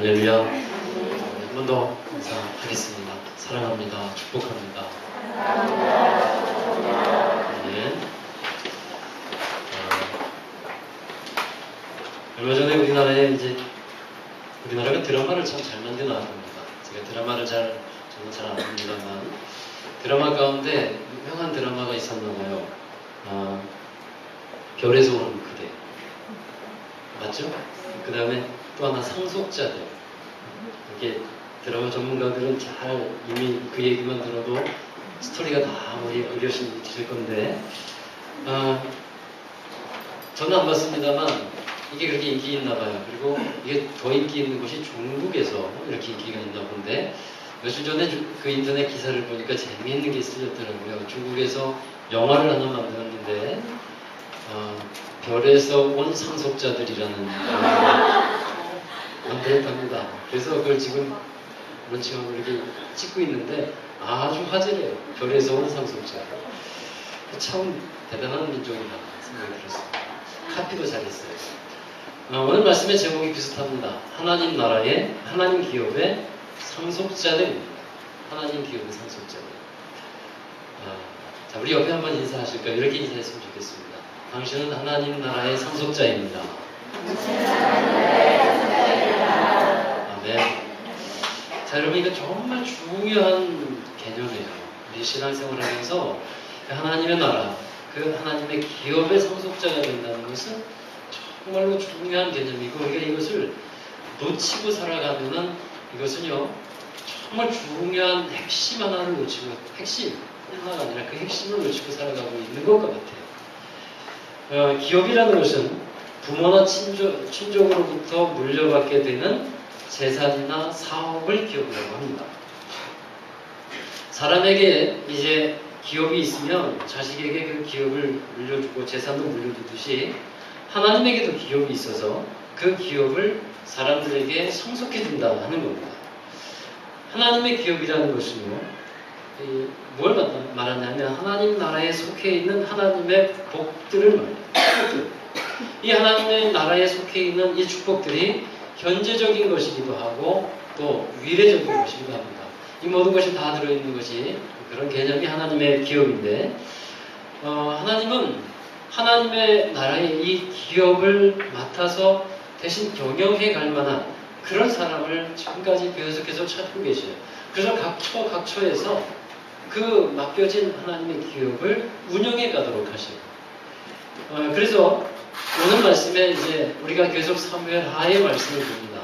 할렐루야. 한 번 더 인사하겠습니다. 사랑합니다. 축복합니다. 네. 얼마 전에 우리나라가 드라마를 참 잘 만드는 나라입니다. 제가 드라마를 저는 잘 안 봅니다만 드라마 가운데 유명한 드라마가 있었나 봐요. 별에서 오는 그대. 맞죠? 그 다음에 또 하나 상속자들. 이게 드라마 전문가들은 잘 이미 그 얘기만 들어도 스토리가 다 머리에 그려질 건데 저는 안 봤습니다만 이게 그렇게 인기 있나 봐요. 그리고 이게 더 인기 있는 곳이 중국에서 이렇게 인기가 있나 본데 며칠 전에 그 인터넷 기사를 보니까 재미있는 게 쓰였더라고요. 중국에서 영화를 하나 만들었는데 별에서 온 상속자들이라는 영화를 만들었답니다. 그래서 그걸 지금 런칭하고 이렇게 찍고 있는데 아주 화제래요. 별에서 온 상속자. 참 대단한 민족이다 생각이 들었습니다. 카피도 잘했어요. 오늘 말씀의 제목이 비슷합니다. 하나님 나라의 하나님 기업의 상속자들입니다. 하나님 기업의 상속자들. 자, 우리 옆에 한번 인사하실까요? 이렇게 인사했으면 좋겠습니다. 당신은 하나님 나라의 상속자입니다. 아멘. 자, 여러분, 이거 정말 중요한 개념이에요. 우리 신앙생활을 하면서 하나님의 나라, 그 하나님의 기업의 상속자가 된다는 것은 정말로 중요한 개념이고, 우리가 이것을 놓치고 살아가면은 이것은요, 정말 중요한 핵심 하나를 놓치고, 핵심 하나가 아니라 그 핵심을 놓치고 살아가고 있는 것 같아요. 기업이라는 것은 부모나 친족으로부터 물려받게 되는 재산이나 사업을 기업이라고 합니다. 사람에게 이제 기업이 있으면 자식에게 그 기업을 물려주고 재산도 물려주듯이 하나님에게도 기업이 있어서 그 기업을 사람들에게 상속해준다 하는 겁니다. 하나님의 기업이라는 것은요, 뭘 말하냐면 하나님 나라에 속해 있는 하나님의 복들을 말합니다. 이 하나님의 나라에 속해 있는 이 축복들이 현재적인 것이기도 하고 또 미래적인 것이기도 합니다. 이 모든 것이 다 들어있는 것이 그런 개념이 하나님의 기업인데 하나님은 하나님의 나라의 이 기업을 맡아서 대신 경영해 갈 만한 그런 사람을 지금까지 계속해서 찾고 계셔요. 그래서 각처에서 그 맡겨진 하나님의 기업을 운영해 가도록 하셔요. 그래서 오늘 말씀에 이제 우리가 계속 사무엘 하의 말씀을 봅니다.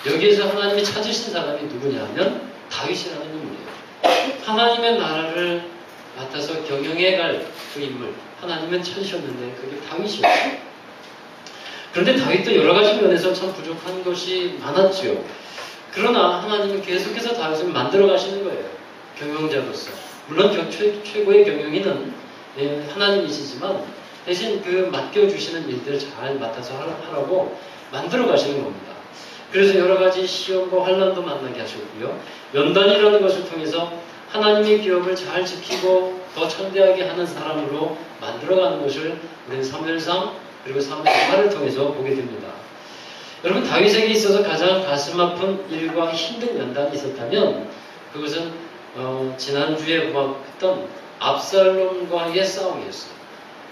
여기에서 하나님이 찾으신 사람이 누구냐면 다윗이라는 인물이에요. 하나님의 나라를 맡아서 경영해 갈 그 인물, 하나님은 찾으셨는데 그게 다윗이었어요. 그런데 다윗도 여러 가지 면에서 참 부족한 것이 많았죠. 그러나 하나님은 계속해서 다윗을 만들어 가시는 거예요. 경영자로서. 물론 최고의 경영인은 하나님이시지만 대신 그 맡겨주시는 일들을 잘 맡아서 하라고 만들어 가시는 겁니다. 그래서 여러 가지 시험과 환난도 만나게 하셨고요. 연단이라는 것을 통해서 하나님의 기업을 잘 지키고 더 천대하게 하는 사람으로 만들어가는 것을 우리는 사무엘상 그리고 사무엘하를 통해서 보게 됩니다. 여러분, 다윗에게 있어서 가장 가슴 아픈 일과 힘든 연단이 있었다면 그것은 지난주에 보았던 압살롬과의 싸움이었어요.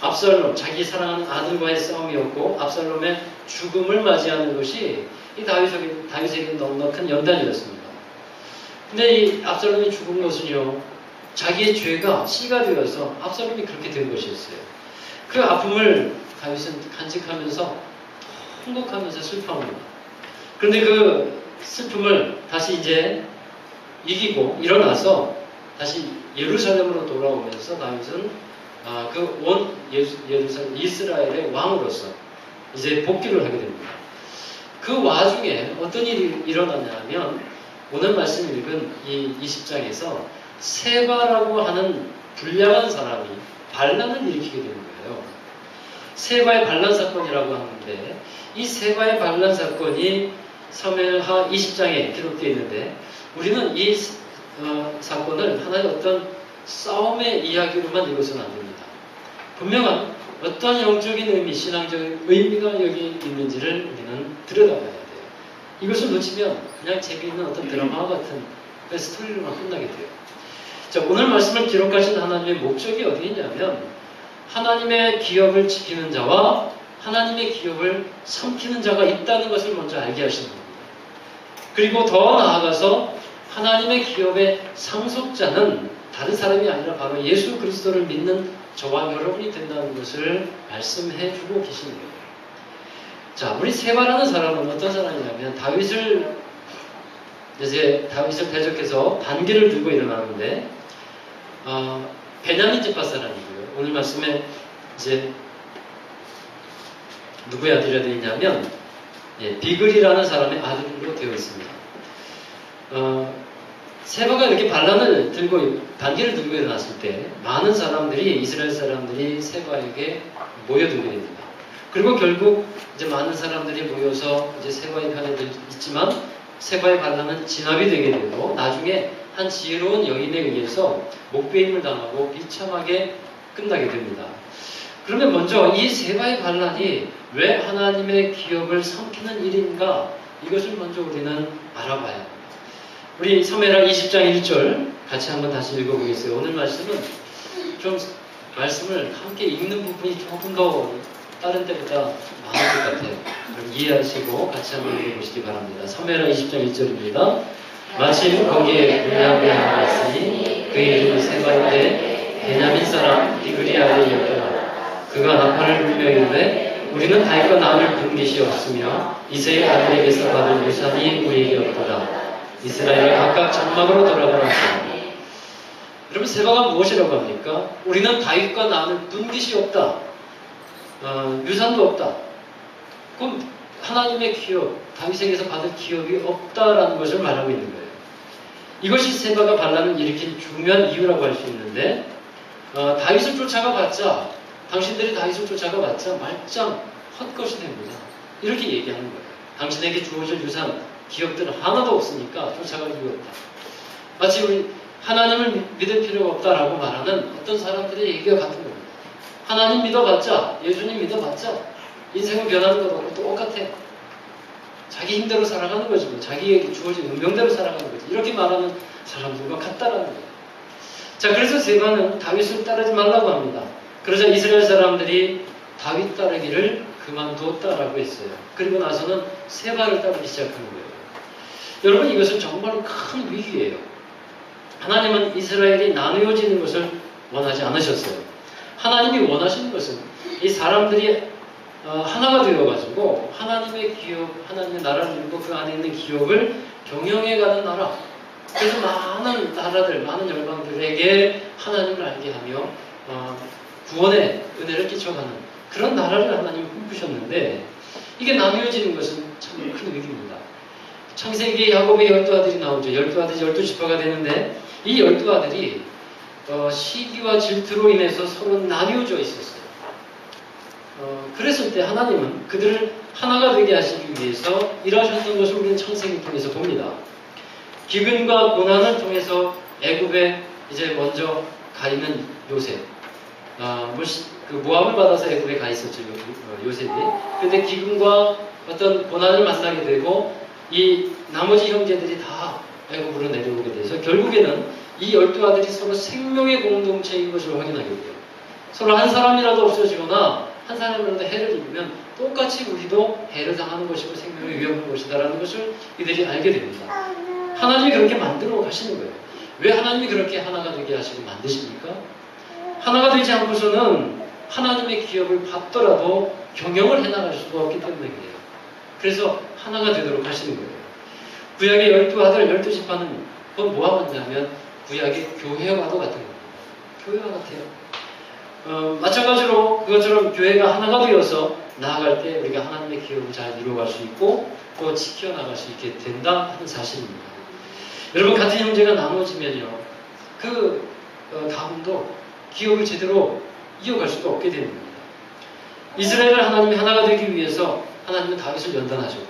압살롬, 자기 사랑하는 아들과의 싸움이었고 압살롬의 죽음을 맞이하는 것이 이 다윗에게 너무나 큰 연단이었습니다. 근데 이 압살롬이 죽은 것은요, 자기의 죄가 씨가 되어서 압살롬이 그렇게 된 것이었어요. 그 아픔을 다윗은 간직하면서 통곡하면서 슬퍼합니다. 그런데 그 슬픔을 다시 이제 이기고 일어나서 다시 예루살렘으로 돌아오면서 다윗은 그 온 예루살렘 이스라엘의 왕으로서 이제 복귀를 하게 됩니다. 그 와중에 어떤 일이 일어나냐면 오늘 말씀 읽은 이 20장에서 세바라고 하는 불량한 사람이 반란을 일으키게 되는 거예요. 세바의 반란 사건이라고 하는데 이 세바의 반란 사건이 사무엘하 20장에 기록되어 있는데 우리는 이 사건을 하나의 어떤 싸움의 이야기로만 읽어서는 안 됩니다. 분명한 어떤 영적인 의미, 신앙적인 의미가 여기 있는지를 우리는 들여다봐야 돼요. 이것을 놓치면 그냥 재미있는 어떤 드라마 같은 그 스토리로만 끝나게 돼요. 자, 오늘 말씀을 기록하신 하나님의 목적이 어디 있냐면 하나님의 기업을 지키는 자와 하나님의 기업을 삼키는 자가 있다는 것을 먼저 알게 하시는 겁니다. 그리고 더 나아가서 하나님의 기업의 상속자는 다른 사람이 아니라 바로 예수 그리스도를 믿는 저와 여러분이 된다는 것을 말씀해 주고 계시는 거예요. 자, 우리 세바라는 사람은 어떤 사람이냐면 다윗을 대적해서 반기를 들고 일어나는데 베냐민 집파 사람이고요. 오늘 말씀에 이제 누구의 아들이 되어 있냐면 비글이라는 사람의 아들로 되어 있습니다. 세바가 이렇게 반기를 들고 일어났을 때 많은 사람들이 이스라엘 사람들이 세바에게 모여들게 됩니다. 그리고 결국 이제 많은 사람들이 모여서 이제 세바의 편에 있지만 세바의 반란은 진압이 되게 되고 나중에 한 지혜로운 여인에 의해서 목배임을 당하고 비참하게 끝나게 됩니다. 그러면 먼저 이 세바의 반란이 왜 하나님의 기업을 삼키는 일인가 이것을 먼저 우리는 알아봐야 합니다. 우리 사무엘하 20장 1절 같이 한번 다시 읽어보겠어요. 오늘 말씀은 좀 말씀을 함께 읽는 부분이 조금 더 다른 때보다 많을 것 같아요. 이해하시고 같이 한번 읽어보시기 바랍니다. 사무엘하 20장 1절입니다. 마침 거기에 베냐민이 하나 있으니 그의 이름이 세바인데 베냐민 사람 비글이 아들이었더라. 그가 나팔을 불며 이르되 우리는 다윗과 나를 부른 것이 없으며 이새의 아들에게서 받은 유산이 우리에게 없더라. 이스라엘을 각각 장막으로 돌아가라. 여러분 세바가 무엇이라고 합니까? 우리는 다윗과 나눌 분깃이 없다. 유산도 없다. 그럼 하나님의 기업, 다윗에게서 받을 기업이 없다라는 것을 말하고 있는 거예요. 이것이 세바가 반란을 일으킨 중요한 이유라고 할 수 있는데 다윗을 쫓아가봤자 당신들이 다윗을 쫓아가봤자 말짱 헛것이 됩니다. 이렇게 얘기하는 거예요. 당신에게 주어질 유산, 기업들은 하나도 없으니까 쫓아갈 이유 없다. 마치 우리 하나님을 믿을 필요가 없다라고 말하는 어떤 사람들의 얘기가 같은 겁니다. 하나님 믿어봤자, 예수님 믿어봤자 인생은 변하는 것 없고 똑같아. 자기 힘대로 살아가는 거지 뭐. 자기에게 주어진 운명대로 살아가는 거지. 이렇게 말하는 사람들과 같다라는 거예요. 자, 그래서 세바는 다윗을 따르지 말라고 합니다. 그러자 이스라엘 사람들이 다윗 따르기를 그만두었다라고 했어요. 그리고 나서는 세바를 따르기 시작하는 거예요. 여러분 이것은 정말 큰 위기예요. 하나님은 이스라엘이 나누어지는 것을 원하지 않으셨어요. 하나님이 원하시는 것은 이 사람들이 하나가 되어가지고 하나님의 기업, 하나님의 나라를 이루고 그 안에 있는 기업을 경영해가는 나라. 그래서 많은 나라들, 많은 열방들에게 하나님을 알게 하며 구원의 은혜를 끼쳐가는 그런 나라를 하나님이 꿈꾸셨는데 이게 나누어지는 것은 참 큰 위기입니다. 창세기에 야곱의 12아들이 나오죠. 12아들이 12지파가 되는데 이 12아들이 시기와 질투로 인해서 서로 나뉘어져 있었어요. 그랬을 때 하나님은 그들을 하나가 되게 하시기 위해서 일하셨던 것을 우리는 창세기를 통해서 봅니다. 기근과 고난을 통해서 애굽에 이제 먼저 가 있는 요셉. 그 모함을 받아서 애굽에 가 있었죠, 요셉이. 그런데 기근과 어떤 고난을 만나게 되고 이 나머지 형제들이 다 애굽으로 내려오게 돼서 결국에는 이 12아들이 서로 생명의 공동체인 것을 확인하게 돼요. 서로 한 사람이라도 없어지거나 한 사람이라도 해를 입으면 똑같이 우리도 해를 당하는 것이고 생명이 위험한 것이다라는 것을 이들이 알게 됩니다. 하나님이 그렇게 만들어 가시는 거예요. 왜 하나님이 그렇게 하나가 되게 하시고 만드십니까? 하나가 되지 않고서는 하나님의 기업을 받더라도 경영을 해나갈 수가 없기 때문에 그래요. 그래서 하나가 되도록 하시는 거예요. 구약의 12아들, 12지파는 그건 뭐와 같냐면 구약의 교회와도 같은 겁니다. 교회와 같아요. 마찬가지로 그것처럼 교회가 하나가 되어서 나아갈 때 우리가 하나님의 기업을 잘 이루어갈 수 있고 또 지켜나갈 수 있게 된다 하는 사실입니다. 여러분 같은 형제가 나눠지면요. 그 다음도 기업을 제대로 이어갈 수가 없게 되는 겁니다. 이스라엘을 하나님이 하나가 되기 위해서 하나님은 다윗을 연단하셨고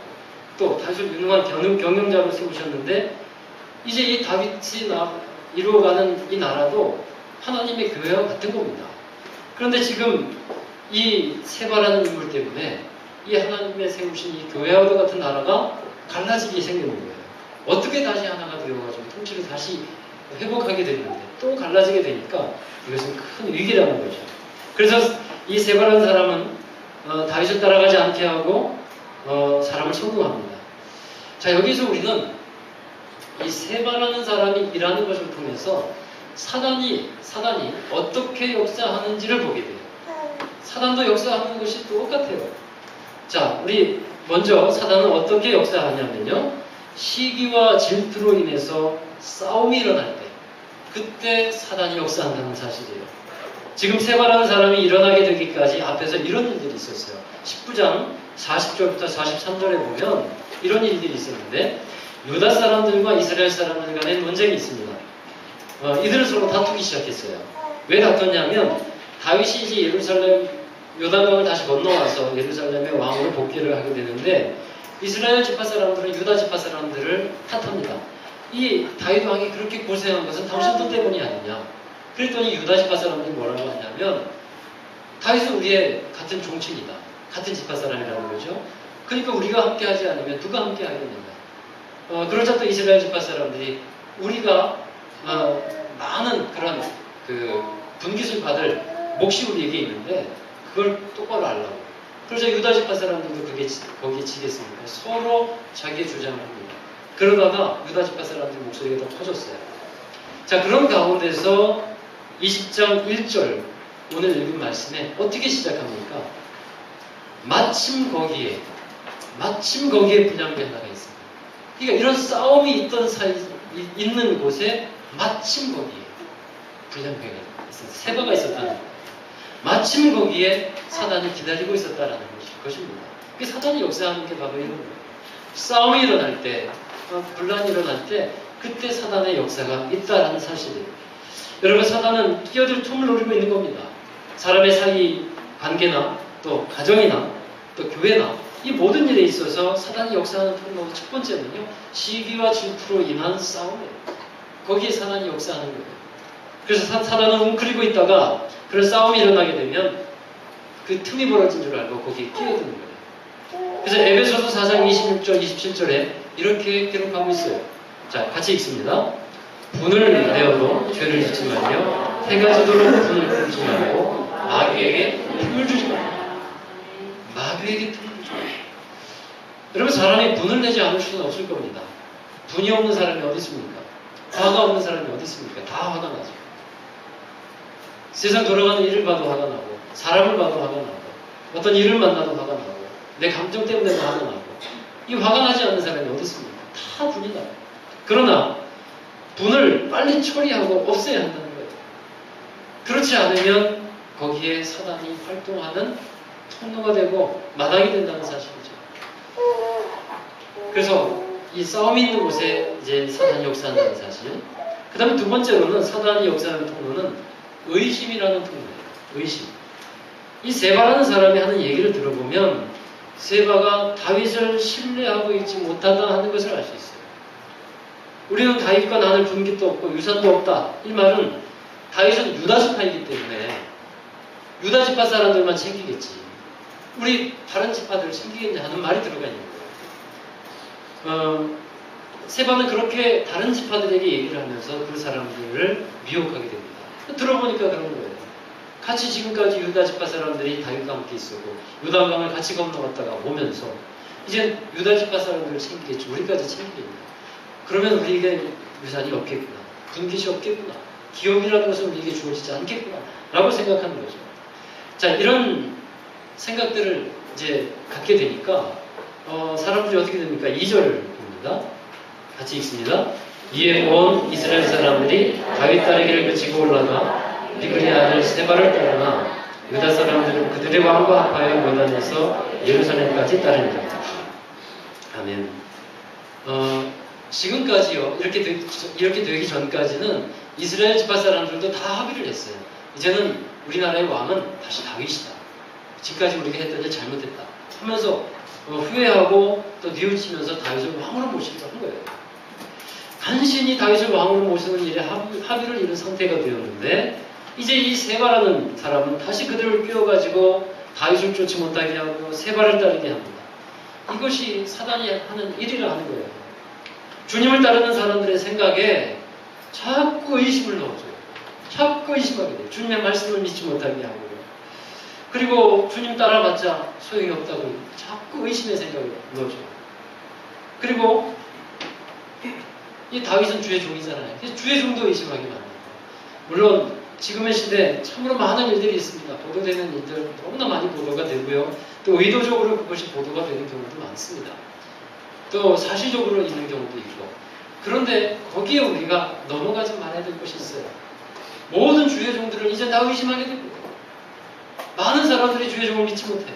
또 다윗을 유능한 경영자로 세우셨는데 이제 이 다윗이 이루어가는 이 나라도 하나님의 교회와 같은 겁니다. 그런데 지금 이 세바라는 인물 때문에 이 하나님의 세우신 이 교회와도 같은 나라가 갈라지게 생기는 거예요. 어떻게 다시 하나가 되어가지고 통치를 다시 회복하게 됐는데 또 갈라지게 되니까 이것은 큰 위기라는 거죠. 그래서 이 세바라는 사람은 다윗을 따라가지 않게 하고 사람을 선동합니다. 자, 여기서 우리는 이 세바라는 사람이 일하는 것을 통해서 사단이 어떻게 역사하는지를 보게 돼요. 사단도 역사하는 것이 똑같아요. 자, 우리 먼저 사단은 어떻게 역사하냐면요, 시기와 질투로 인해서 싸움이 일어날 때, 그때 사단이 역사한다는 사실이에요. 지금 세바라는 사람이 일어나게 되기까지 앞에서 이런 일들이 있었어요. 19장 40절부터 43절에 보면 이런 일들이 있었는데, 유다 사람들과 이스라엘 사람들 간에 논쟁이 있습니다. 이들은 서로 다투기 시작했어요. 왜 다퉜냐면 다윗이 이제 예루살렘 요단강을 다시 건너와서 예루살렘의 왕으로 복귀를 하게 되는데, 이스라엘 지파 사람들은 유다 지파 사람들을 탓합니다. 이 다윗 왕이 그렇게 고생한 것은 당신들 때문이 아니냐. 그랬더니 유다 지파 사람들이 뭐라고 하냐면, 다윗은 우리의 같은 종친이다, 같은 지파 사람이라는 거죠. 그러니까 우리가 함께 하지 않으면 누가 함께 하겠느냐. 그러자 또 이스라엘 지파 사람들이 우리가 많은 그런 분깃을 받을 몫이 우리에게 있는데 그걸 똑바로 알라고. 그래서 유다 지파 사람들도 거기에 지겠습니까? 서로 자기의 주장을 합니다. 그러다가 유다 지파 사람들 목소리가 더 커졌어요. 자, 그런 가운데서 20장 1절 오늘 읽은 말씀에 어떻게 시작합니까? 마침 거기에 분향이 하나가 있습니다. 그러니까 이런 싸움이 있는 곳에 마침 거기에 분향회가 있었어요. 세바가 있었다는 거예요. 마침 거기에 사단이 기다리고 있었다라는 것입니다. 그 사단이 역사하는 게 바로 이런 거예요. 싸움이 일어날 때, 분란이 일어날 때, 그때 사단의 역사가 있다라는 사실이에요. 여러분, 사단은 끼어들 틈을 노리고 있는 겁니다. 사람의 사이 관계나 또 가정이나 또 교회나 이 모든 일에 있어서 사단이 역사하는 통로는 첫 번째는요, 시기와 질투로 인한 싸움이에요. 거기에 사단이 역사하는 거예요. 그래서 사단은 웅크리고 있다가 그런 싸움이 일어나게 되면 그 틈이 벌어진 줄 알고 거기에 끼어드는 거예요. 그래서 에베소서 4장 26절, 27절에 이렇게 기록하고 있어요. 자, 같이 읽습니다. 분을 내어도 죄를 짓지 말며 해가 지도록 분을 풀지 말고 마귀에게 틈을 주지 말고. 마귀에게 틈을 주지 말고. 여러분, 사람이 분을 내지 않을 수는 없을 겁니다. 분이 없는 사람이 어디 있습니까? 화가 없는 사람이 어디 있습니까? 다 화가 나죠. 세상 돌아가는 일을 봐도 화가 나고, 사람을 봐도 화가 나고, 어떤 일을 만나도 화가 나고, 내 감정 때문에도 화가 나고, 이 화가 나지 않는 사람이 어디 있습니까? 다 분이 나요. 그러나 분을 빨리 처리하고 없애야 한다는 거예요. 그렇지 않으면 거기에 사단이 활동하는 통로가 되고 마당이 된다는 사실이죠. 그래서 이 싸움이 있는 곳에 이제 사단이 역사한다는 사실. 그 다음에 두 번째로는 사단이 역사하는 통로는 의심이라는 통로예요. 의심. 이 세바라는 사람이 하는 얘기를 들어보면 세바가 다윗을 신뢰하고 있지 못하다 하는 것을 알 수 있어요. 우리는 다윗과 나눌 분깃도 없고 유산도 없다. 이 말은 다윗은 유다 지파이기 때문에 유다 지파 사람들만 챙기겠지, 우리 다른 지파들을 챙기겠냐 하는 말이 들어가 있는 거예요. 세바는 그렇게 다른 지파들에게 얘기를 하면서 그 사람들을 미혹하게 됩니다. 들어보니까 그런 거예요. 같이 지금까지 유다 지파 사람들이 다윗과 함께 있었고 요단강을 같이 건너갔다가 오면서 이제 유다 지파 사람들을 챙기겠지, 우리까지 챙기겠냐. 그러면 우리에게 유산이 없겠구나, 분깃이 없겠구나, 기업이라는 것은 우리에게 주어지지 않겠구나 라고 생각하는 거죠. 자, 이런 생각들을 이제 갖게 되니까 사람들이 어떻게 됩니까? 2절 봅니다. 같이 읽습니다. 이에 온 이스라엘 사람들이 다윗 따르기를 그치고 올라가 비그리 아들 세바를 따르나 유다 사람들은 그들의 왕과 합하여 요단에서 예루살렘까지 따르니라. 아멘. 지금까지요, 이렇게 되기 전까지는 이스라엘 지파 사람들도 다 합의를 했어요. 이제는 우리나라의 왕은 다시 다윗이다. 지금까지 우리가 했던 일 잘못했다 하면서 후회하고 또 뉘우치면서 다윗을 왕으로 모시기로 한 거예요. 간신히 다윗을 왕으로 모시는 일에 합의를 이룬 상태가 되었는데, 이제 이 세바라는 사람은 다시 그들을 끼워가지고 다윗을 쫓지 못하게 하고 세바를 따르게 합니다. 이것이 사단이 하는 일이라 하는 거예요. 주님을 따르는 사람들의 생각에 자꾸 의심을 넣어줘요. 자꾸 의심하게 돼요. 주님의 말씀을 믿지 못하게 하고요. 그리고 주님 따라봤자 소용이 없다고 자꾸 의심의 생각을 넣어줘요. 그리고 이 다윗은 주의 종이잖아요. 주의 종도 의심하게 만듭니다. 물론 지금의 시대에 참으로 많은 일들이 있습니다. 보도되는 일들 너무나 많이 보도가 되고요. 또 의도적으로 그것이 보도가 되는 경우도 많습니다. 또 사실적으로 있는 경우도 있고. 그런데 거기에 우리가 넘어가지 말아야 될 것이 있어요. 모든 주의 종들을 이제 다 의심하게 됩니다. 많은 사람들이 주의 종을 믿지 못해요.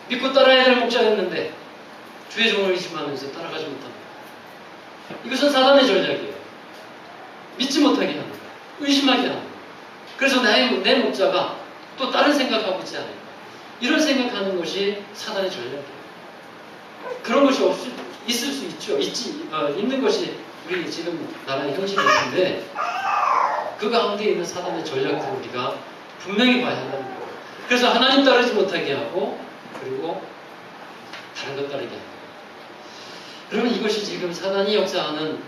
믿고 따라야 될 목자였는데 주의 종을 의심하면서 따라가지 못합니다. 이것은 사단의 전략이에요. 믿지 못하게 합니다. 의심하게 합니다. 그래서 내 목자가 또 다른 생각하고 있지 않을까. 이런 생각하는 것이 사단의 전략이에요. 그런 것이 있을 수 있죠. 있는 것이 우리 지금 나라의 현실이 있는데 그 가운데 있는 사단의 전략들을 우리가 분명히 봐야 한다는 거예요. 그래서 하나님 따르지 못하게 하고 그리고 다른 것 따르게 하고. 그러면 이것이 지금 사단이 역사하는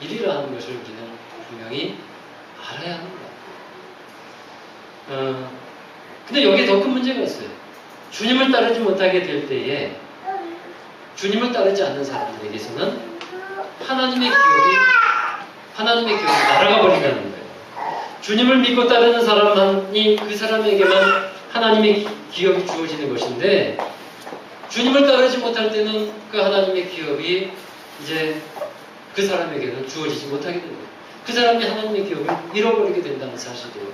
일이라는 것을 우리는 분명히 알아야 하는 거예요. 근데 여기에 더 큰 문제가 있어요. 주님을 따르지 못하게 될 때에 주님을 따르지 않는 사람들에게서는 하나님의 기업이 날아가 버린다는 거예요. 주님을 믿고 따르는 사람만이 그 사람에게만 하나님의 기업이 주어지는 것인데 주님을 따르지 못할 때는 그 하나님의 기업이 이제 그 사람에게는 주어지지 못하게 됩니다. 그 사람이 하나님의 기업을 잃어버리게 된다는 사실이에요.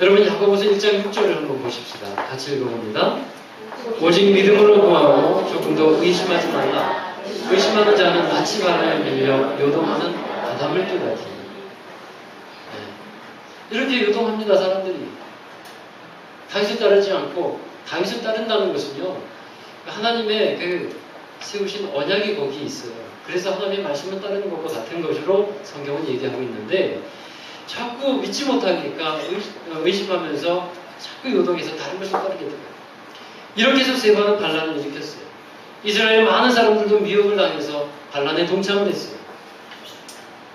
여러분 야고보서 1장 6절을 한번 보십시다. 같이 읽어봅니다. 오직 믿음으로 구하고 조금 더 의심하지 말라. 의심하는 자는 마치 바람에 밀려 요동하는 바닷물 같으니. 이렇게 요동합니다. 사람들이. 다윗을 따르지 않고 다윗을 따른다는 것은요. 하나님의 그 세우신 언약이 거기 있어요. 그래서 하나님의 말씀을 따르는 것과 같은 것으로 성경은 얘기하고 있는데 자꾸 믿지 못하니까 의심하면서 자꾸 요동해서 다른 것을 따르게 돼요. 이렇게 해서 세 번은 반란을 일으켰어요. 이스라엘 많은 사람들도 미혹을 당해서 반란에 동참을 했어요.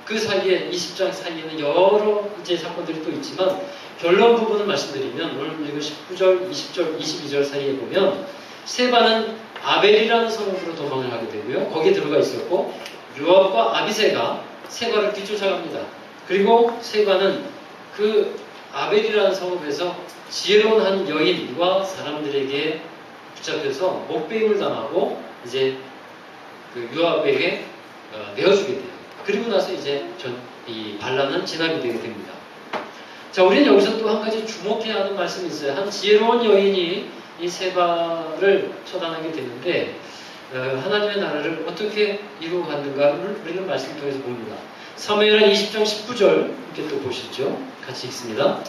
그 사이에 20장 사이에는 여러 이제 사건들이 또 있지만 결론 부분을 말씀드리면 오늘 읽은 19절, 20절, 22절 사이에 보면 세바는 아벨이라는 성읍으로 도망을 하게 되고요. 거기에 들어가 있었고 요압과 아비새가 세바를 뒤쫓아갑니다. 그리고 세바는 그 아벨이라는 성읍에서 지혜로운 한 여인과 사람들에게 붙잡혀서 목베임을 당하고 이제 그 요압에게 내어주게 돼요. 그리고 나서 이제 이 반란은 진압이 되게 됩니다. 자, 우리는 여기서 또 한 가지 주목해야 하는 말씀이 있어요. 한 지혜로운 여인이 이 세바를 처단하게 되는데 하나님의 나라를 어떻게 이루어갔는가를 우리는 말씀을 통해서 봅니다. 사무엘하 20장 19절 이렇게 또 보시죠. 같이 읽습니다.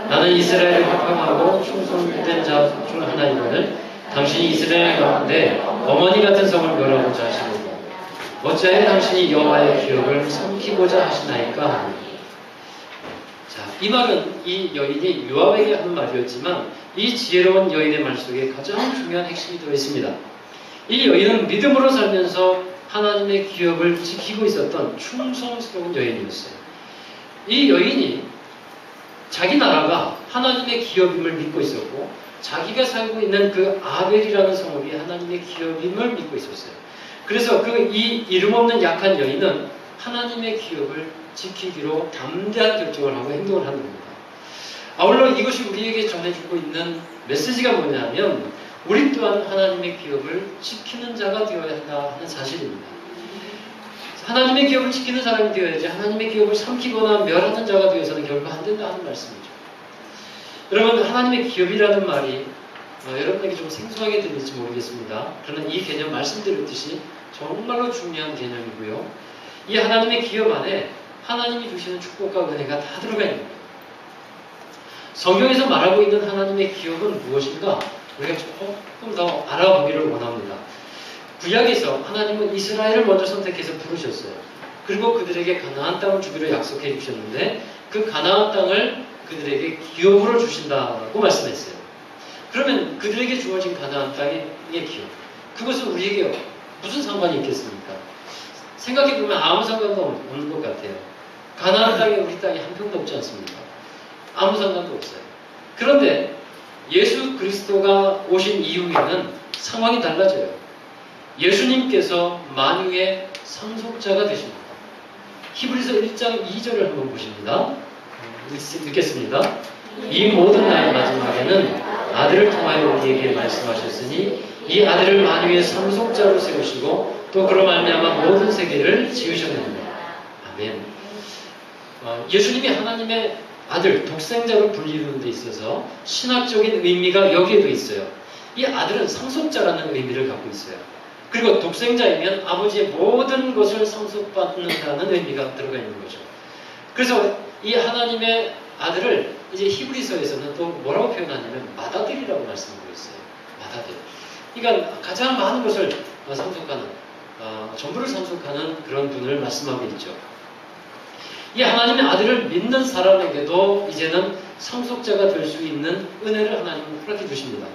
나는 이스라엘을 합병하고 충성된 자 중 하나이거늘 당신이 이스라엘 가운데 어머니 같은 성을 멸하고자 하시고 어찌하여 당신이 여호와의 기업을 삼키고자 하시나이까. 자, 이 말은 이 여인이 요압에게 하는 말이었지만 이 지혜로운 여인의 말 속에 가장 중요한 핵심이 들어있습니다. 이 여인은 믿음으로 살면서 하나님의 기업을 지키고 있었던 충성스러운 여인이었어요. 이 여인이 자기 나라가 하나님의 기업임을 믿고 있었고 자기가 살고 있는 그 아벨이라는 성읍이 하나님의 기업임을 믿고 있었어요. 그래서 그 이 이름 없는 약한 여인은 하나님의 기업을 지키기로 담대한 결정을 하고 행동을 하는 겁니다. 아울러 이것이 우리에게 전해주고 있는 메시지가 뭐냐면 우리 또한 하나님의 기업을 지키는 자가 되어야 한다 하는 사실입니다. 하나님의 기업을 지키는 사람이 되어야지 하나님의 기업을 삼키거나 멸하는 자가 되어서는 결국 안 된다 하는 말씀이죠. 여러분, 하나님의 기업이라는 말이 여러분에게 좀 생소하게 들릴지 모르겠습니다. 그러나 이 개념 말씀드렸듯이 정말로 중요한 개념이고요. 이 하나님의 기업 안에 하나님이 주시는 축복과 은혜가 다 들어가 있는 거예요. 성경에서 말하고 있는 하나님의 기업은 무엇인가? 우리가 조금 더 알아보기를 원합니다. 구약에서 하나님은 이스라엘을 먼저 선택해서 부르셨어요. 그리고 그들에게 가나안 땅을 주기로 약속해 주셨는데 그 가나안 땅을 그들에게 기업으로 주신다고 말씀했어요. 그러면 그들에게 주어진 가나안 땅에 기업. 그것은 우리에게 무슨 상관이 있겠습니까? 생각해보면 아무 상관도 없는 것 같아요. 가나안 땅에 우리 땅이 한 평도 없지 않습니까? 아무 상관도 없어요. 그런데 예수 그리스도가 오신 이후에는 상황이 달라져요. 예수님께서 만유의 상속자가 되십니다. 히브리서 1장 2절을 한번 보십니다. 읽겠습니다. 이 모든 날 마지막에는 아들을 통하여 우리에게 말씀하셨으니 이 아들을 만유의 상속자로 세우시고 또 그로 말미암아 모든 세계를 지으셨느니라. 아멘. 예수님이 하나님의 아들, 독생자로 불리는 데 있어서 신학적인 의미가 여기에도 있어요. 이 아들은 상속자라는 의미를 갖고 있어요. 그리고 독생자이면 아버지의 모든 것을 상속받는다는 의미가 들어가 있는 거죠. 그래서 이 하나님의 아들을 이제 히브리서에서는 또 뭐라고 표현하냐면 맏아들이라고 말씀하고 있어요. 맏아들. 그러니까 가장 많은 것을 상속하는, 전부를 상속하는 그런 분을 말씀하고 있죠. 이 하나님의 아들을 믿는 사람에게도 이제는 상속자가 될 수 있는 은혜를 하나님은 허락해 주십니다.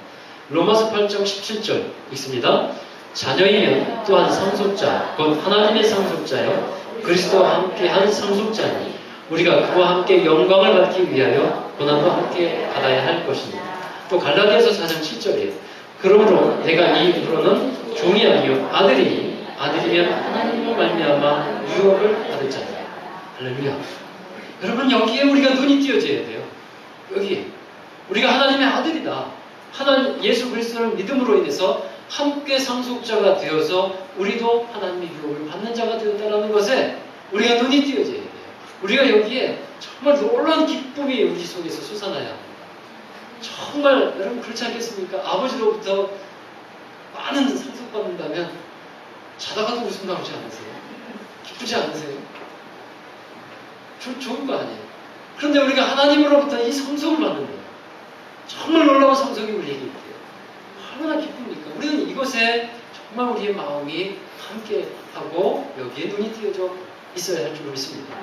로마서 8장 17절 읽습니다. 자녀이면 또한 상속자, 곧 하나님의 상속자요 그리스도와 함께한 상속자니 우리가 그와 함께 영광을 받기 위하여 고난도 함께 받아야 할 것입니다. 또 갈라디아서 4장 7절이에요. 그러므로 내가 이 입으로는 종이 아니요 아들이니 아들이면 하나님으로 말미암아 유업을 받을 자다. 할렐루야. 여러분 여기에 우리가 눈이 띄어져야 돼요. 여기 우리가 하나님의 아들이다. 하나님 예수 그리스도를 믿음으로 인해서 함께 상속자가 되어서 우리도 하나님의 유업을 받는 자가 되었다는 것에 우리가 눈이 띄어져야 돼요. 우리가 여기에 정말 놀라운 기쁨이 우리 속에서 솟아나야 합니다. 정말 여러분 그렇지 않겠습니까? 아버지로부터 많은 상속받는다면 자다가도 웃음 나오지 않으세요? 기쁘지 않으세요? 좋은 거 아니에요? 그런데 우리가 하나님으로부터 이 상속을 받는다. 정말 놀라운 상속이 우리에게 있대요. 얼마나 기쁩니까? 우리는 이것에 정말 우리의 마음이 함께하고 여기에 눈이 띄어져 있어야 할 줄 믿습니다.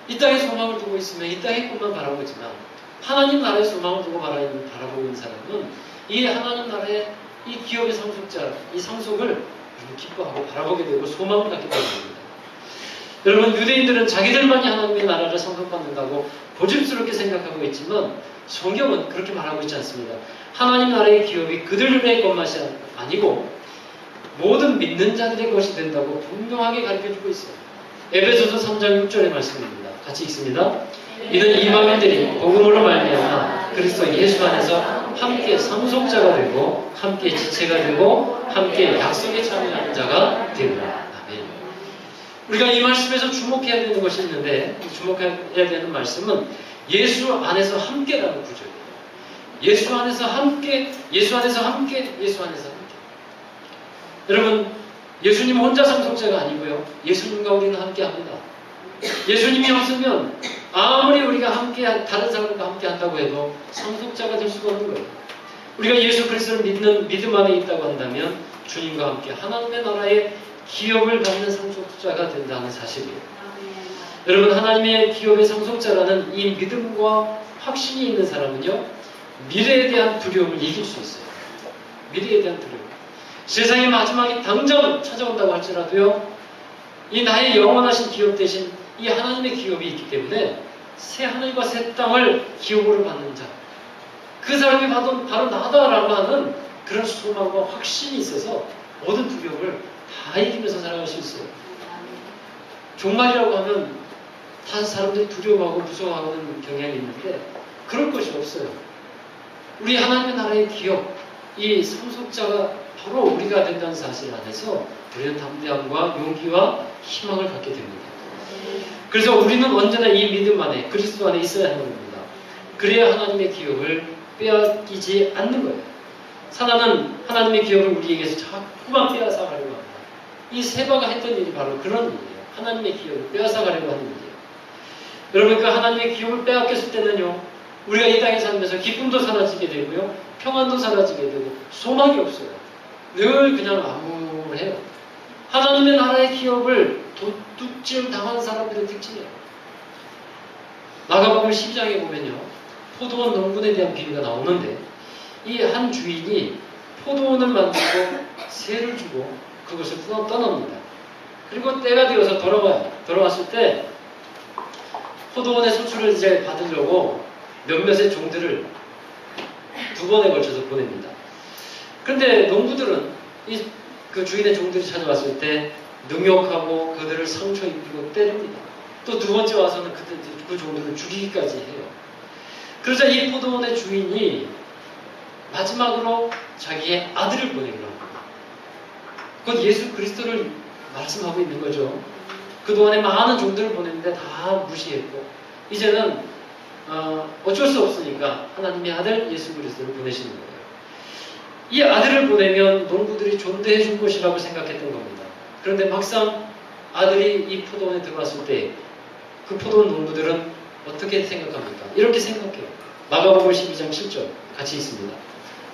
이 땅에 소망을 두고 있으면 이 땅의 꿈만 바라보지만 하나님 나라의 소망을 두고 바라보고 있는 사람은 이 하나님 나라의 이 기업의 상속자, 이 상속을 기뻐하고 바라보게 되고 소망을 갖게 됩니다. 여러분 유대인들은 자기들만이 하나님의 나라를 상속받는다고 고집스럽게 생각하고 있지만 성경은 그렇게 말하고 있지 않습니다. 하나님 나라의 기업이 그들의 것만이 아니고 모든 믿는 자들의 것이 된다고 분명하게 가르쳐주고 있어요. 에베소서 3장 6절의 말씀입니다. 같이 읽습니다. 이는 이방인들이 복음으로 말미암아 그리스도 예수 안에서 함께 상속자가 되고 함께 지체가 되고 함께 약속에 참여하는 자가 되리라. 아멘. 우리가 이 말씀에서 주목해야 되는 것이 있는데 주목해야 되는 말씀은 예수 안에서 함께라는 구절이에요. 예수 안에서 함께, 예수 안에서 함께, 예수 안에서 함께. 여러분, 예수님 혼자 상속자가 아니고요. 예수님과 우리는 함께합니다. 예수님이 없으면 아무리 우리가 함께 다른 사람과 함께 한다고 해도 상속자가 될 수가 없는 거예요. 우리가 예수 그리스도를 믿는 믿음 안에 있다고 한다면 주님과 함께 하나님의 나라의 기업을 받는 상속자가 된다는 사실이에요. 여러분 하나님의 기업의 상속자라는 이 믿음과 확신이 있는 사람은요 미래에 대한 두려움을 이길 수 있어요. 미래에 대한 두려움. 세상의 마지막이 당장 찾아온다고 할지라도요 이 나의 영원하신 기업 대신 이 하나님의 기업이 있기 때문에 새 하늘과 새 땅을 기업으로 받는 자 그 사람이 바로 나다라고 하는 그런 소망과 확신이 있어서 모든 두려움을 다 이기면서 살아갈 수 있어요. 종말이라고 하면 다 사람들이 두려워하고 무서워하는 경향이 있는데 그럴 것이 없어요. 우리 하나님의 나라의 기업, 이 상속자가 바로 우리가 된다는 사실 안에서 우리는 담대함과 용기와 희망을 갖게 됩니다. 그래서 우리는 언제나 이 믿음 안에 그리스도 안에 있어야 하는 겁니다. 그래야 하나님의 기업을 빼앗기지 않는 거예요. 사단은 하나님의 기업을 우리에게서 자꾸만 빼앗아가려고 합니다. 이 세바가 했던 일이 바로 그런 일이에요. 하나님의 기업을 빼앗아가려고 하는 일이에요. 여러분 그 하나님의 기업을 빼앗겼을 때는요 우리가 이 땅에 살면서 기쁨도 사라지게 되고요 평안도 사라지게 되고 소망이 없어요. 늘 그냥 암울해요. 하나님의 나라의 기업을 도둑질 당한 사람들의 특징이에요. 마가복음 12장에 보면요 포도원 농군에 대한 비유가 나오는데 이 한 주인이 포도원을 만들고 새를 주고 그것을 떠납니다. 그리고 때가 되어서 돌아와요. 돌아왔을 때 포도원의 소출을 이제 받으려고 몇몇의 종들을 2번에 걸쳐서 보냅니다. 그런데 농부들은 그 주인의 종들이 찾아왔을 때 능욕하고 그들을 상처 입히고 때립니다. 또 2번째 와서는 그 종들을 죽이기까지 해요. 그러자 이 포도원의 주인이 마지막으로 자기의 아들을 보내기로 합니다. 그건 예수 그리스도를 말씀하고 있는 거죠. 그동안에 많은 종들을 보냈는데 다 무시했고 이제는 어쩔 수 없으니까 하나님의 아들 예수 그리스도를 보내시는 거예요. 이 아들을 보내면 농부들이 존대해 줄 것이라고 생각했던 겁니다. 그런데 막상 아들이 이 포도원에 들어왔을 때 그 포도원 농부들은 어떻게 생각합니까? 이렇게 생각해요. 마가복음 12장 7절 같이 있습니다.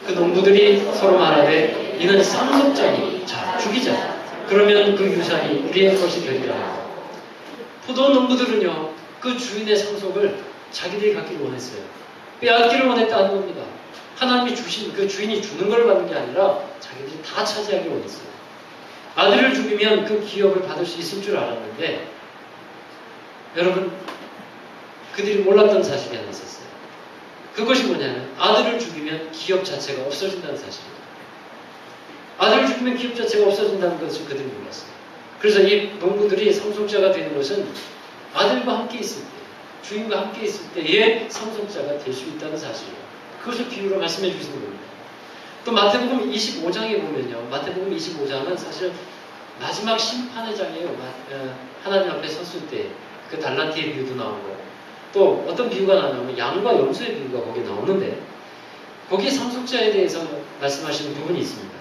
그 농부들이 서로 말하되 이는 상속자니 자 죽이자. 그러면 그 유산이 우리의 것이 되리라. 포도원 농부들은요 그 주인의 상속을 자기들이 갖기를 원했어요. 빼앗기를 원했다는 겁니다. 하나님이 주신 그 주인이 주는 걸 받는 게 아니라 자기들이 다 차지하기를 원했어요. 아들을 죽이면 그 기업을 받을 수 있을 줄 알았는데 여러분 그들이 몰랐던 사실이 하나 있었어요. 그것이 뭐냐면 아들을 죽이면 기업 자체가 없어진다는 사실입니다. 아들을 죽이면 기업 자체가 없어진다는 것을 그들이 몰랐어요. 그래서 이 농부들이 상속자가 되는 것은 아들과 함께 있을 때, 주인과 함께 있을 때의 상속자가 될 수 있다는 사실이에요. 그것을 비유로 말씀해 주시는 겁니다. 또 마태복음 25장에 보면요. 마태복음 25장은 사실 마지막 심판의 장이에요. 하나님 앞에 섰을 때 그 달란트의 비유도 나오고 또 어떤 비유가 나오냐면 양과 염소의 비유가 거기에 나오는데 거기에 상속자에 대해서 말씀하시는 부분이 있습니다.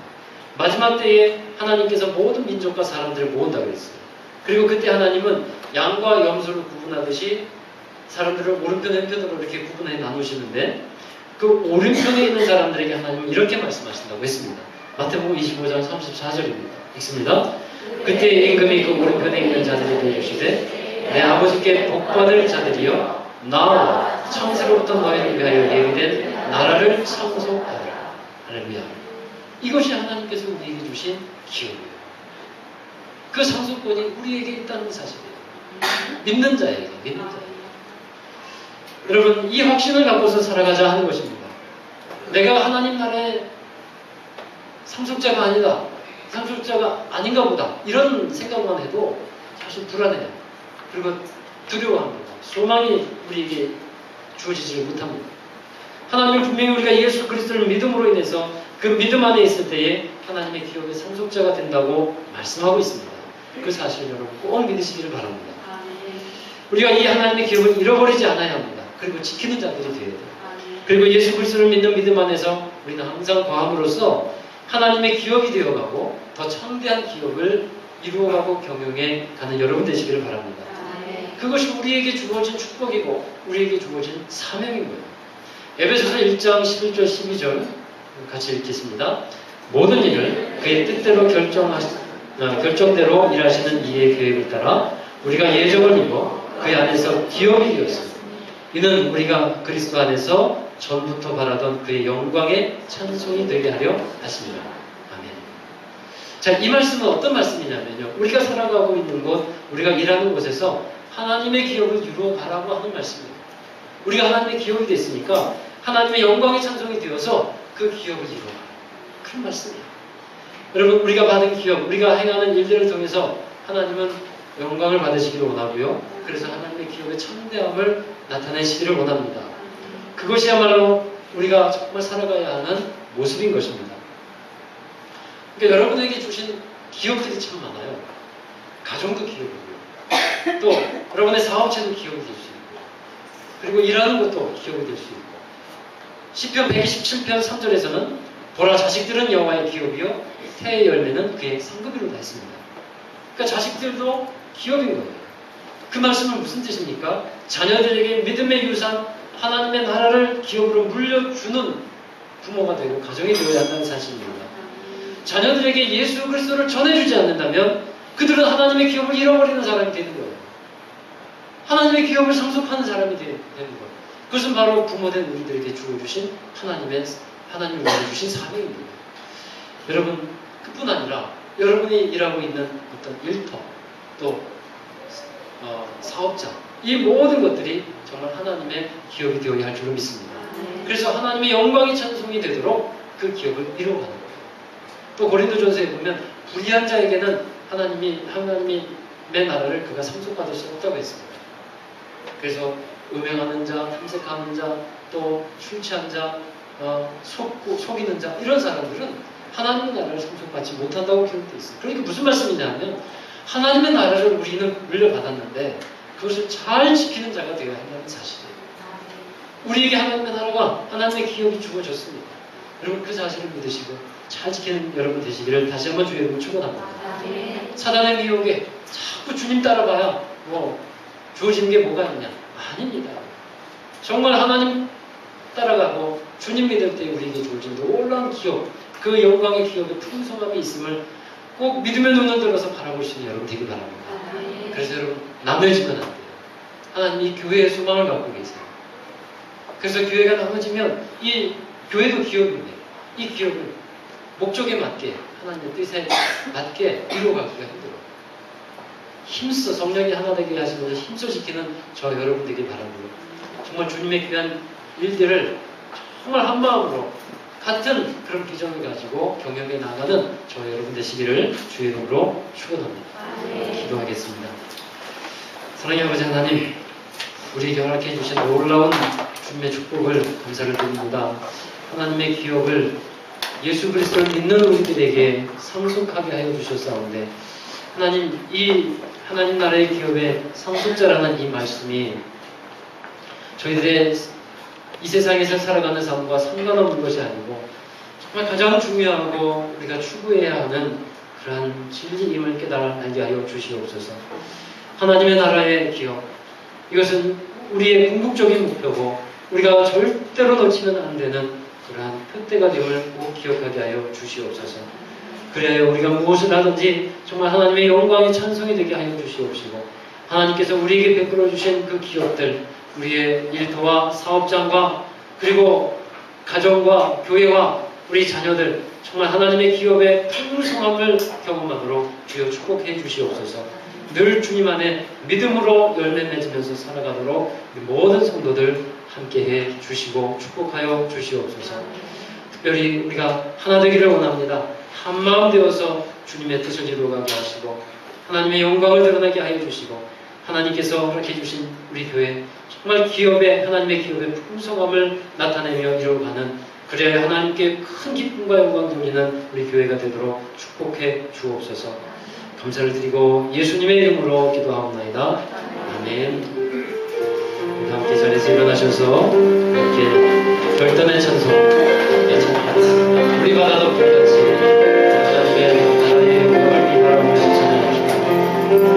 마지막 때에 하나님께서 모든 민족과 사람들을 모은다고 했어요. 그리고 그때 하나님은 양과 염소를 구분하듯이 사람들을 오른편 왼편으로 이렇게 구분해 나누시는데 그 오른편에 있는 사람들에게 하나님은 이렇게 말씀하신다고 했습니다. 마태복음 25장 34절입니다. 읽습니다. 그때 임금이 그 오른편에 있는 자들에게 이르시되 내 아버지께 복받을 자들이여 나와 창세로부터 너희를 위하여 예비된 나라를 상속하리라. 할렐루야. 이것이 하나님께서 우리에게 주신 기업이에요. 그 상속권이 우리에게 있다는 사실이에요. 믿는 자에게. 여러분 이 확신을 갖고서 살아가자 하는 것입니다. 내가 하나님 나라의 상속자가 아니다. 상속자가 아닌가 보다. 이런 생각만 해도 사실 불안해요. 그리고 두려워합니다. 소망이 우리에게 주어지지 못합니다. 하나님은 분명히 우리가 예수 그리스도를 믿음으로 인해서 그 믿음 안에 있을 때에 하나님의 기업의 상속자가 된다고 말씀하고 있습니다. 그 사실 여러분 꼭 믿으시기를 바랍니다. 우리가 이 하나님의 기업을 잃어버리지 않아야 합니다. 그리고 지키는 자들이 되어야 돼요. 그리고 예수 그리스도를 믿는 믿음 안에서 우리는 항상 거함으로써 하나님의 기업이 되어가고 더 창대한 기업을 이루어가고 경영해 가는 여러분 되시기를 바랍니다. 그것이 우리에게 주어진 축복이고 우리에게 주어진 사명인 거예요. 에베소서 1장 11절 12절 같이 읽겠습니다. 모든 일을 그의 뜻대로 결정대로 일하시는 이의 계획을 따라 우리가 예정을 이루어 그의 안에서 기업이 되었습니다. 이는 우리가 그리스도 안에서 전부터 바라던 그의 영광의 찬송이 되게 하려 하십니다. 아멘. 자, 이 말씀은 어떤 말씀이냐면요. 우리가 살아가고 있는 곳, 우리가 일하는 곳에서 하나님의 기업을 이루어가라고 하는 말씀이에요. 우리가 하나님의 기업이 됐으니까 하나님의 영광의 찬송이 되어서 그 기업을 이루어가라. 그런 말씀이에요. 여러분 우리가 받은 기업, 우리가 행하는 일들을 통해서 하나님은 영광을 받으시기를 원하고요. 그래서 하나님의 기업의 참대함을 나타내시기를 원합니다. 그것이야말로 우리가 정말 살아가야 하는 모습인 것입니다. 그러니까 여러분에게 주신 기업들이 참 많아요. 가정도 기업이고요. 또 여러분의 사업체도 기업이 될 수 있고 그리고 일하는 것도 기업이 될 수 있고 시편 127편 3절에서는 보라 자식들은 여호와의 기업이요 태의 열매는 그의 상급이로다 했습니다. 그러니까 자식들도 기업인 거예요. 그 말씀은 무슨 뜻입니까? 자녀들에게 믿음의 유산 하나님의 나라를 기업으로 물려주는 부모가 되고 가정이 되어야 한다는 사실입니다. 자녀들에게 예수 그리스도를 전해주지 않는다면 그들은 하나님의 기업을 잃어버리는 사람이 되는 거예요. 하나님의 기업을 상속하는 사람이 되는 거예요. 그것은 바로 부모된 우리들에게 주어주신 하나님을 위해 주신 사명입니다. 여러분 그뿐 아니라 여러분이 일하고 있는 어떤 일터 또 사업자 이 모든 것들이 정말 하나님의 기업이 되어야 할 줄로 믿습니다. 그래서 하나님의 영광이 찬송이 되도록 그 기업을 이루어가는 거예요. 또 고린도전서에 보면 불의한 자에게는 하나님의 나라를 그가 상속받을 수 없다고 했습니다. 그래서 음행하는 자, 탐색하는 자, 또 술 취한 자, 속이는 자 이런 사람들은 하나님의 나라를 상속받지 못한다고 기록되어 있어요. 그러니까 무슨 말씀이냐면 하나님의 나라를 우리는 물려받았는데 그것을 잘 지키는 자가 되어야 한다는 사실이에요. 우리에게 하나님의 나라가 하나님의 기업이 주어졌습니다. 여러분 그 사실을 믿으시고 잘 지키는 여러분 되시기를 다시 한번 주의 이름으로 축원합니다. 사단의 미혹에 자꾸 주님 따라봐야 주어지는 게 뭐가 있냐? 아닙니다. 정말 하나님 따라가고 주님 믿을 때 우리에게 주어진 놀라운 기업, 그 영광의 기업의 풍성함이 있음을 꼭 믿으면 눈을 들어서 바라볼 수 있는 여러분 되길 바랍니다. 그래서 여러분 나눠지면 안 돼요. 하나님이 교회의 소망을 갖고 계세요. 그래서 교회가 나눠지면 이 교회도 기업인데 이 기업을 목적에 맞게 하나님의 뜻에 맞게 이루어가기가 힘들어요. 힘써 성령이 하나 되게 하시면서 힘써 지키는 저 여러분 되길 바라고요. 정말 주님의 귀한 일들을 정말 한 마음으로 같은 그런 비전을 가지고 경영에 나가는 저 여러분 되시기를 주의 이름으로 축원합니다. 기도하겠습니다. 사랑의 아버지 하나님, 우리에게 허락해 주신 놀라운 주님의 축복을 감사를 드립니다. 하나님의 기업을 예수 그리스도를 믿는 우리들에게 상속하게 하여 주셨사온데 하나님, 이 하나님 나라의 기업의 상속자라는 이 말씀이 저희들의 이 세상에서 살아가는 삶과 상관없는 것이 아니고 정말 가장 중요하고 우리가 추구해야 하는 그러한 진리임을 깨달아 알게 하여 주시옵소서. 하나님의 나라의 기업, 이것은 우리의 궁극적인 목표고 우리가 절대로 놓치면 안 되는 그러한 표대가 됨을 꼭 기억하게 하여 주시옵소서. 그래야 우리가 무엇을 하든지 정말 하나님의 영광이 찬송이 되게 하여 주시옵시고 하나님께서 우리에게 베풀어 주신 그 기업들, 우리의 일터와 사업장과 그리고 가정과 교회와 우리 자녀들 정말 하나님의 기업의 풍성함을 경험하도록 주여 축복해 주시옵소서. 늘 주님 안에 믿음으로 열매 맺으면서 살아가도록 우리 모든 성도들 함께해 주시고 축복하여 주시옵소서. 특별히 우리가 하나 되기를 원합니다. 한 마음 되어서 주님의 뜻을 이루어가게 하시고 하나님의 영광을 드러나게 하여 주시고 하나님께서 허락해 주신 우리 교회 정말 하나님의 기업의 풍성함을 나타내며 이루어가는 그래야 하나님께 큰 기쁨과 영광 돌리는 우리 교회가 되도록 축복해 주옵소서. 감사를 드리고 예수님의 이름으로 기도하옵나이다. 아멘. 우리 함께 자리에서 일어나셔서 함께 결단의 찬송 함께 찬양하겠습니다. 우리 바다도 불같이 하나님의 나라의 영광을 비바라보면서 찬양합니다. 주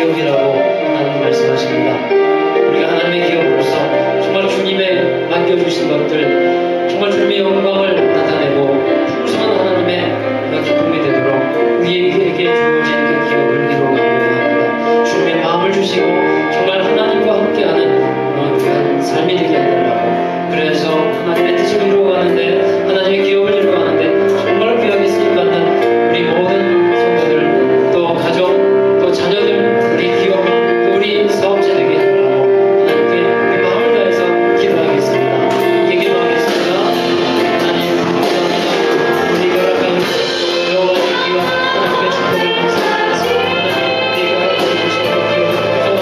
기업이라고 하나님 말씀하십니다. 우리가 하나님의 기업으로서 정말 주님의 맡겨주신 것들, 정말 주님의 영광을 나타내고 풍성한 하나님의 기쁨이 되도록 우리에게 주어진 그 기업을 이루어가고자 합니다. 주님의 마음을 주시고 정말 하나님과 함께하는 귀한 삶이 되게 해달라고, 그래서 하나님의 뜻을 이루어가는데, 하나님의 기업을 이루어가는데 정말 귀하게 쓰임받는 우리 모든 성도들, 또 가족, 또 자녀들, 우리 기업, 또 우리 사업자 되게 해달라고 하나님께 우리 마음을 다해서 기도하겠습니다. 이제 기도하겠습니다. 하나님 감사합니다. 우리 허락하는 여러 가지 기업 하나님께 축복을 감사합니다.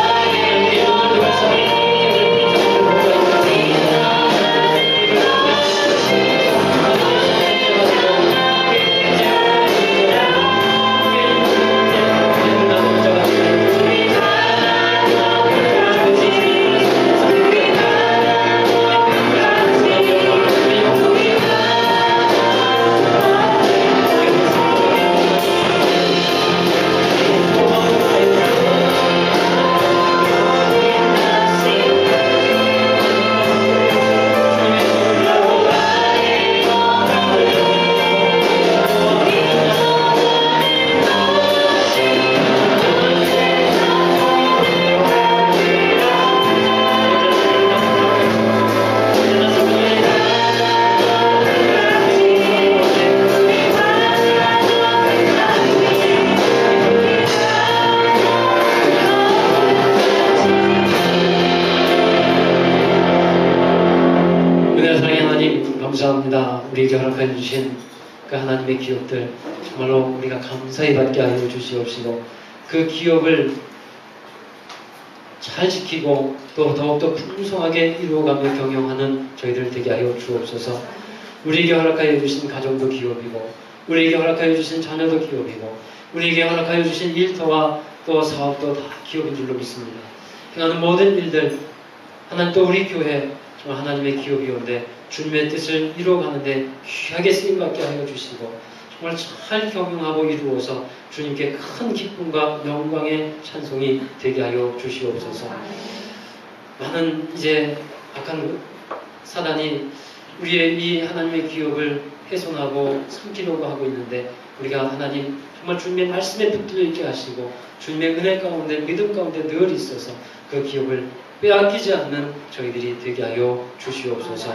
하나님 우리가 허락하는 주신 그 기업을 소망을 알게 하여 주시옵소서. 하나님께 눈을 들어서 감사합니다. 우리에게 허락하여 주신 그 하나님의 기업들 정말로 우리가 감사히 받게 하여 주시옵시고, 그 기업을 잘 지키고 또 더욱더 풍성하게 이루어가며 경영하는 저희들 되게 하여 주옵소서. 우리에게 허락하여 주신 가정도 기업이고, 우리에게 허락하여 주신 자녀도 기업이고, 우리에게 허락하여 주신 일터와 또 사업도 다 기업인 줄로 믿습니다. 행하는 모든 일들, 하나님 또 우리 교회 정말 하나님의 기업이온데 주님의 뜻을 이루어가는데 귀하게 쓰임받게 하여 주시고, 정말 잘 경영하고 이루어서 주님께 큰 기쁨과 영광의 찬송이 되게 하여 주시옵소서. 많은 이제 악한 사단이 우리의 이 하나님의 기업을 훼손하고 삼키려고 하고 있는데, 우리가 하나님 정말 주님의 말씀에 붙들려 있게 하시고 주님의 은혜 가운데 믿음 가운데 늘 있어서 그 기업을 빼앗기지 않는 저희들이 되게 하여 주시옵소서.